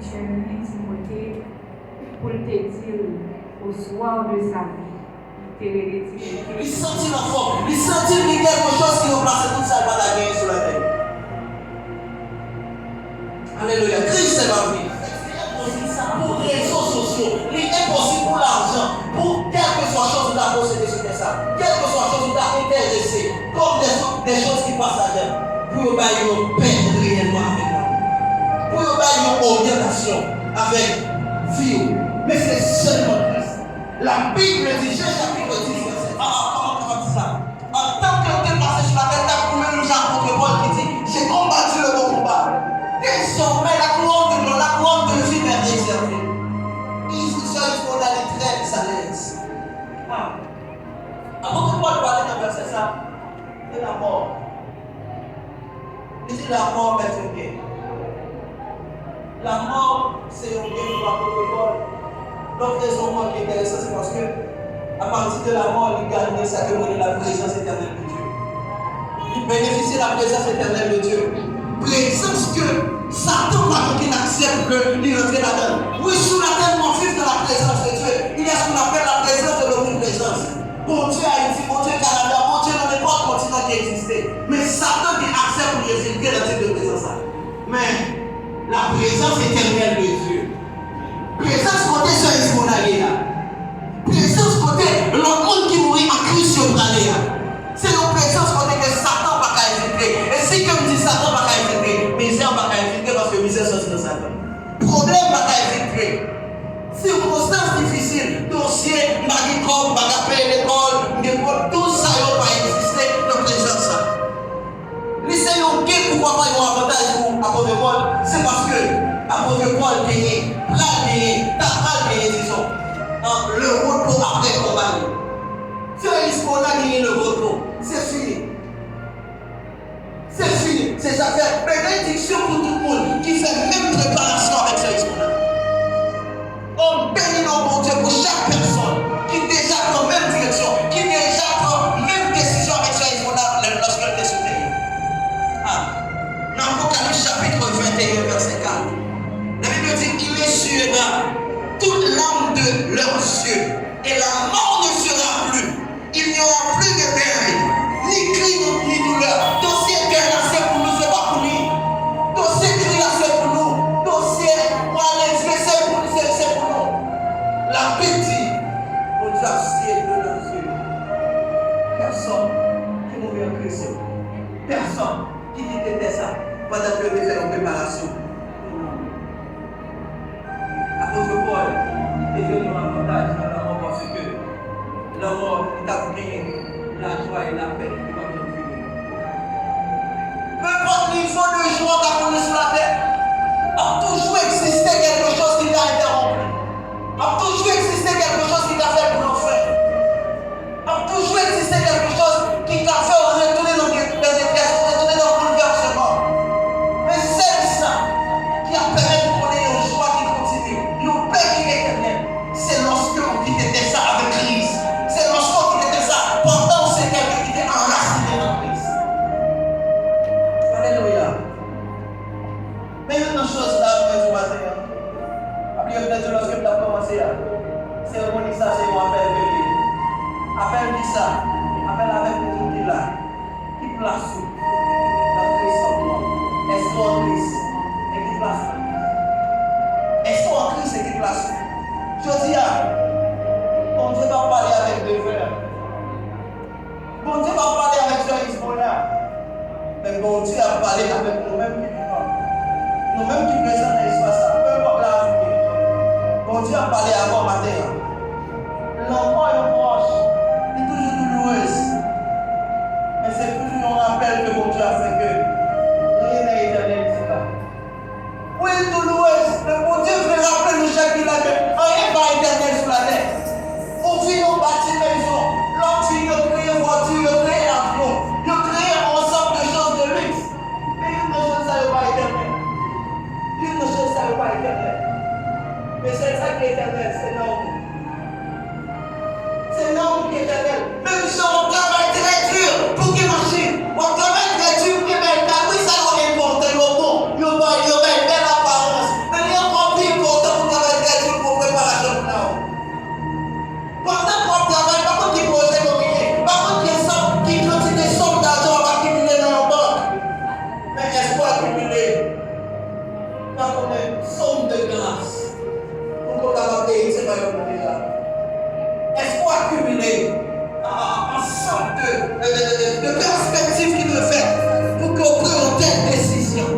chercher Timothée pour te dire au soir de sa vie. Il sentit la forme, il sentit quelque chose qui nous plaçait toute sa bataille sur la terre. Alléluia. Christ est ma vie. Pour les réseaux sociaux, il est impossible pour l'argent, pour quelque soit chose où tu as possédé sur ça, quelque soit chose où tu as intéressé, comme des choses qui passent à terre, pour bailler une paix réellement avec nous, pour bailler une orientation avec vie. Mais c'est seulement Christ. La Bible dit, Jean chapitre 10, verset 1. Comment tu vas dire ça? En tant que tu es passé sur la terre, tu as trouvé le Jean contre Paul qui dit, j'ai combattu le bon combat. Désormais, la couronne de vie m'est réservée. Il faut aller très à l'aise. Avant que Paul parlait d'un verset ça, c'est la mort. Il dit la mort m'est un bien. La mort, c'est un bien pour l'apôtre Paul. Donc, raisonnement qui est intéressant, c'est parce que à partir de la mort, il gagne ça que la présence éternelle de Dieu. Il bénéficie de la présence éternelle de Dieu. Présence que Satan va qu'il accepte qu'il rentre là-dedans. Oui, sous la terre, mon fils, dans la présence de Dieu, il y a ce qu'on appelle la présence de l'omniprésence. Bon Dieu Haïti, bon Dieu Canada, bon Dieu dans n'importe quel continent qui existait. Mais Satan qui accepte pour infiltrer dans type de présence. Mais la présence éternelle de Dieu. Présence côté sur Ismonaïa. Présence côté l'autre monde qui mourit en Christ sur Braléa. C'est une présence côté que Satan va infiltrer. Et si comme dit Satan va infiltrer, misère va infiltrer parce que misère sortit de Satan. Problème va infiltrer. Circonstances difficiles, dossier, magicom, bagapé, l'école, tout ça va exister dans la présence. Laissez nous gué pourquoi pas un avantage pour l'apôtre Paul. C'est parce que l'apôtre Paul gagné, disons, le repos après combat. C'est qu'on a gagné le repos. C'est fini. C'est fini. C'est ça fait bénédiction pour tout le monde qui fait même préparation avec ce Ismona. On bénit nos bon Dieu pour chaque personne qui déjà prend même direction, qui déjà prend même décision avec ce Ismona lorsqu'elle est sur terre. Dans l'Apocalypse chapitre 21, verset 4, la Bible dit qu'il essuiera toute l'âme de leurs yeux et la mort ne sera plus. Il n'y aura plus de peine, ni cri, ni douleur. Dossier terrassé pour nous, c'est pas pour lui. Dossier criassé pour nous. Dossier malaise, c'est pour nous, c'est pour nous. La pitié, on nous a scié de leurs yeux. Personne qui mourit en Christ. Personne qui dit que c'était ça pendant que tu fais une préparation. Apôtre Paul est venu en avantage dans la mort parce que la mort est appris la joie et la paix qui va bien finir. Peu importe le niveau de joie qu'on a sur la terre, a toujours existé quelque chose qui t'a interrompu. A toujours existé quelque chose qui t'a fait pour l'enfer. A toujours existé quelque chose qui t'a fait retourner dans des dépressions, retourner dans le bouleversement. Mais c'est ça qui a permis de connaître une joie qui continue, une paix qui est éternelle. C'est lorsque on quitte ça avec Christ. C'est lorsqu'on quitte ça pendant ce quelqu'un qui était enraciné dans Christ. Alléluia. Mais une autre chose là, je vais dire. Après, peut-être lorsque tu as commencé là, c'est reconnu ça, c'est mon appel de lui. Appelle qui ça? Appelle avec le truc qui là. Qui place où? Dans Christ en moi. Est-ce en Christ? Et qui place où? Est-ce en Christ et qui place où? Je dis, bon Dieu va parler avec deux frères. Bon Dieu va parler avec Jean Ismona. Mais bon Dieu a parlé avec nous-mêmes qui vivons. Nous-mêmes qui présentons dans l'espace, peu importe la vie. Bon Dieu a parlé avant matin. L'enfant est proche, il est toujours douloureuse. Mais c'est toujours un rappel que bon Dieu a fait que rien n'est éternel ici là. Oui, douloureuse, mais bon Dieu veut rappeler le chef qui l'a que rien n'est éternel sur la terre. On vit, on bâtit maison, l'homme vit, on crée voiture, on crée avion, on crée ensemble de choses de luxe. Mais une chose, ça n'est pas éternel. Une chose, ça n'est pas éternel. Mais c'est ça qui est éternel, c'est l'homme. C'est l'homme qui est éternel. Même si on travaille très dur pour qu'il marche, on travaille très dur pour qu'il marche. Oui, ça va importer le bon. Il y a une belle apparence. Mais il y a encore accumuler un ensemble de perspectives qui nous fait pour qu'on prenne telle décision.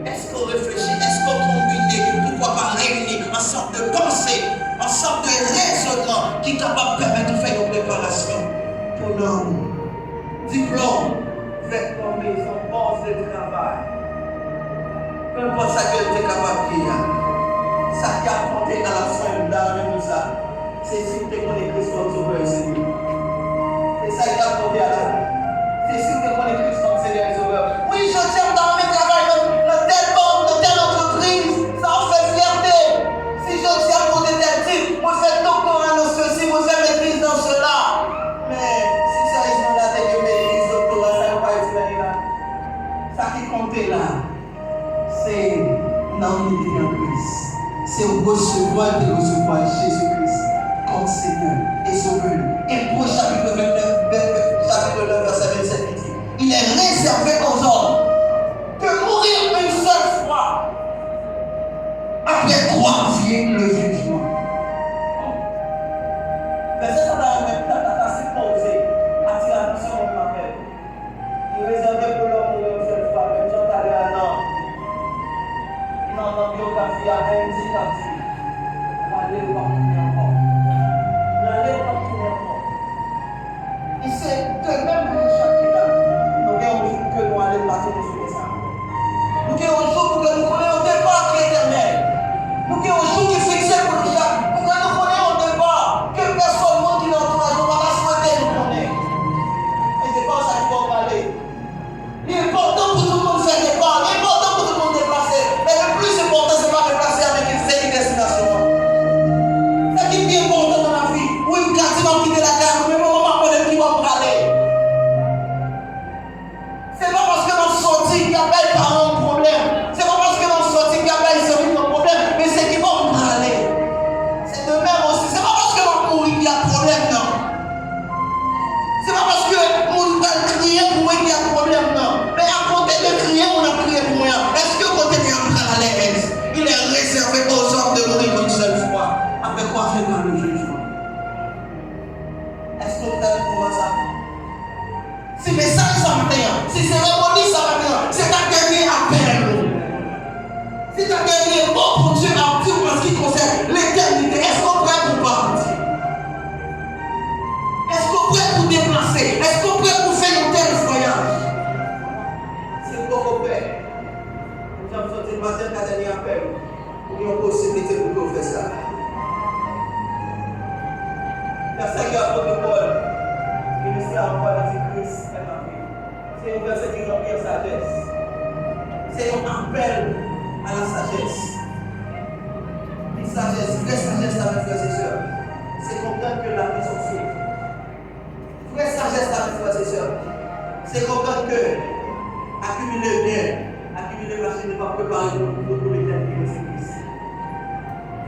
Est-ce qu'on réfléchit? Est-ce qu'on combine? Pourquoi pas réunir un sorte de pensée, un sorte de raisonnement qui est capable de permettre de faire une préparation pour nos diplômes, vêtements, maison, poste de travail. Peu importe ça que tu es capable de dire. Ça qui a compté dans la fin, dans la même ça. C'est si tu connais Christ comme Sauveur et Seigneur. C'est ça qui a compté à la fin. C'est si tu connais Christ comme Seigneur et Sauveur. Oui, je tiens dans mes travail, dans telle banque, dans telle entreprise. Ça en fait fierté. Si je tiens pour des tels types, moi je fais doctorat dans ceci, moi je fais maîtrise dans cela. Mais si ça est dans la tête de maîtrise, doctorat, ça ne va pas être là. Ça qui compte là, c'est l'unité en Christ. C'est recevoir Jésus-Christ comme Seigneur et Sauveur. Hébreux chapitre 29, chapitre 9, verset 27 dit, il est réservé aux hommes de mourir une seule fois. Après quoi vient le jugement. Verset ça t'a supposé attirer l'attention de ma mère. Il est réservé pour l'homme mourir une seule fois. Même Jean t'allait à l'an. Dans la biographie à un dit qu'a dit, l'allée va tourner encore. L'allée va tourner encore. Et c'est de même que chacun, nous avons un jour que nous allons passer sur ça. Nous avons un jour pour que nous connaissions au départ qui est éternel. Nous avons un jour qui est fixé pour nous chaque. Pour que nous connaissions au départ que personne ne qui l'entourage, on va la souhaiter nous connaître. Et c'est pas ça qu'il faut parler. L'important pour tout le monde faire des pas, l'important pour tout le monde déplacer. Mais le plus important, c'est pas déplacer avec une destination. C'est qui est important dans la vie. Ou une carte qui va quitter la carte, mais mon maman connaît qui va me parler. C'est pas parce que l'on sortit qu'il y a pas de parents un problème. C'est pas parce que l'on sortit qu'il y a pas de famille un problème, mais c'est qui va me parler. C'est de même aussi. C'est pas parce que l'on mourit qu'il y a problème, non. C'est pas parce que on va crier pour moi qu'il y a problème, non. Mais à côté de crier, on a crié pour moi. Est-ce que côté de entrer à l'aise, il est réservé aux hommes de mourir une seule fois. Après quoi viendra le jugement? Est-ce que vous avez pour ça? Si message ça matin, si cérémonie ça matin, c'est ta dernier appel. C'est ta dernier mot pour Dieu à dire en ce qui concerne l'éternité. Est-ce qu'on est prêt pour partir? Est-ce qu'on est prêt pour déplacer? Est-ce qu'on est prêt pour faire un tel voyage? C'est quoi qu'on fait? Nous avons sorti le matin ta dernier appel. Pour qu'il y ait une possibilité pour qu'on fasse ça. Verset qui a protocole, ministère en parole d'Antichrist est ma vie. C'est un verset qui remplit la sagesse. C'est un appel à la sagesse. Une sagesse, vraie sagesse avec frères et sœurs. C'est comprendre que la vie est sauve. Vraie sagesse avec frères et sœurs. C'est comprendre que accumuler bien, accumuler machine n'est pas préparé pour l'éternité de Christ.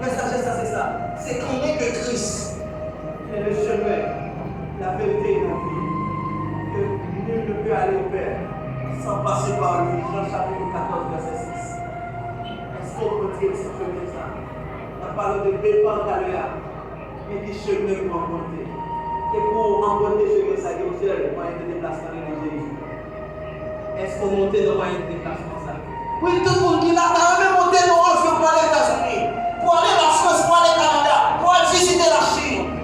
Vraie sagesse, ça c'est ça. C'est connaître que Christ est le chemin, la vérité et la vie. Que nul ne peut aller au Père sans passer par lui. Jean chapitre 14, verset 6. Est-ce qu'on peut dire simplement ça? On parle de départ d'aléa, mais du chemin pour emprunter. Et pour emprunter ce chemin, ça dit aussi le moyen de déplacement de Jésus. Est-ce qu'on monte dans le moyen de déplacement ça? Oui, tout le monde qui l'a quand même monté dans un feu pour aller aux États-Unis, pour aller à la France, pour aller au Canada, pour aller visiter la Chine.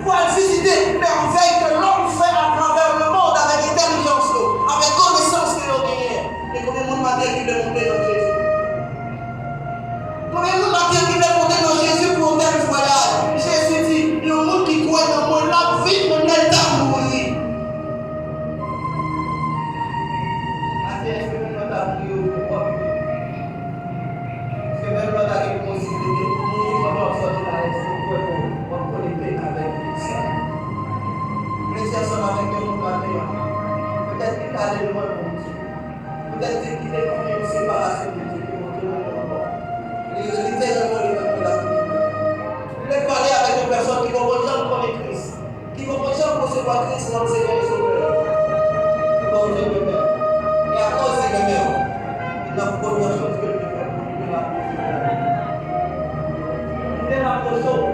Pour aller visiter merveilles que l'homme fait à travers le monde avec intelligence, avec connaissance qu'il a gagné. Et combien de monde m'a dit qu'il est monté dans Jésus? Combien de monde m'a dit qu'il est monté dans Jésus pour un tel voyage? Jésus dit, il y a un monde qui croit dans moi, la vie de l'état mourir. Est-ce que nous avons prié au pouvoir public? Est-ce que même nous avons une possibilité pour nous comment sortir la reste pour connecter avec ça? Ensemble avec nous matin. Peut-être qu'il a les loin pour Dieu. Peut-être qu'il est comme une séparation de Dieu qui montre le monde. Les littéralement les peuples de la communauté. Il est parlé avec des personnes qui vont rejoindre connaître Christ, qui vont rejoindre recevoir Christ comme Seigneur et Sauveur. Qui vont rejoindre le Père. Et à cause de Père, il a première chose que je fais pour nous l'approcher. Nous l'approchons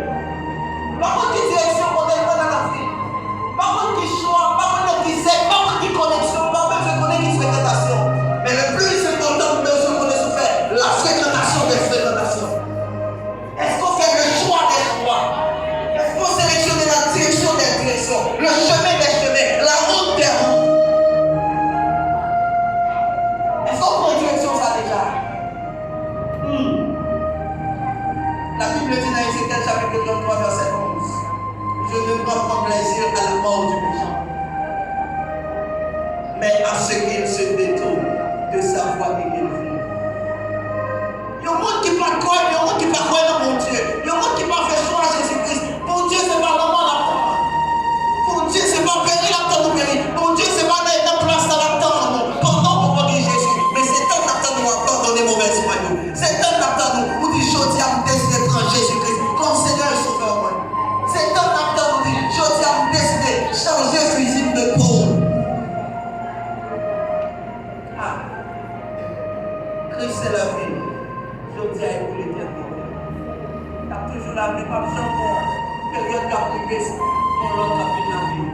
trouver dans l'autre capitaine de la vie.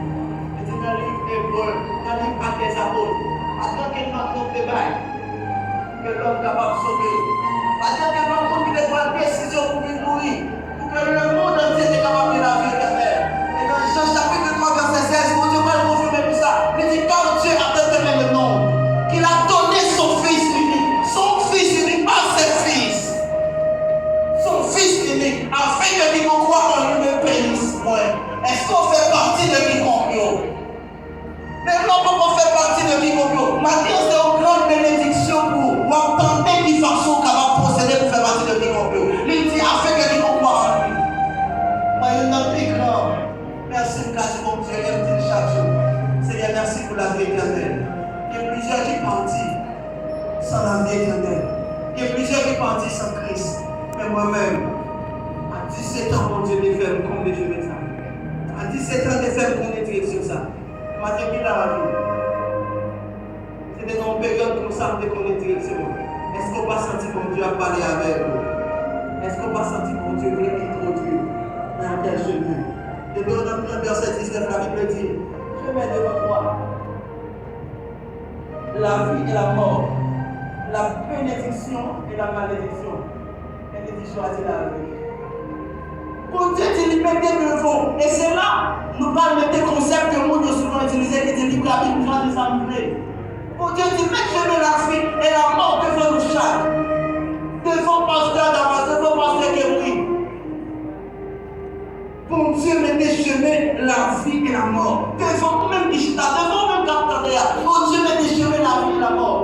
Et c'est dans le livre Hébreu, dans le livre Actes des Apôtres. Attends qu'il m'a trompé, que l'homme capable de sauver. Attends que l'homme qui doit prendre décision pour vivre mourir. Pour que le monde entier soit capable de la vie éternelle. Et dans Jean chapitre 3, verset 16, mon Dieu va le confirmer tout ça. Il dit quand Dieu a déterminé le monde, qu'il a donné son Fils unique, pas ses fils. Son Fils unique, afin que quiconque croit en lui ne périsse point. Est-ce qu'on fait partie de quiconque? Mais non, on fait partie de quiconque. Maintenant, c'est une grande bénédiction pour vous entendez d'une façon qu'on va procéder pour faire partie de quiconque. Il dit afin que quiconque croit en lui. Moi, il y a un plus grand. Merci, merci mon Dieu, il me dit chaque jour. Seigneur, merci pour la vie éternelle. Il y a plusieurs qui partent sans la vie éternelle. Il y a plusieurs qui partent sans Christ. Mais moi-même, à 17 ans, mon Dieu, de faire combien je mets ça. À 17 ans, de faire combien de direction ça. Ma Dieu, qui l'a vu. C'était dans une période comme ça, de connaître direction. Est-ce qu'on va sentir mon Dieu à parler avec vous? Est-ce qu'on va sentir mon Dieu qui introduire dans quel chemin? Et dans le verset 19, la Bible dit, je mets devant toi la vie et la mort, la bénédiction et la malédiction. Bénédiction a dit la vie. Pour Dieu dit liberté devant. Et c'est là, nous parlons des concepts que nous souvent utilisés, qui dit liberté, nous allons les amener. Pour Dieu dit, mettez la vie et la mort devant nous chaque. Devant pasteur Damas, devant pasteur Kéroui. Pour Dieu, mettez chemin la vie et la mort. Devant même Ishta, devant même Captaria. Pour Dieu, mettez chemin la vie et la mort.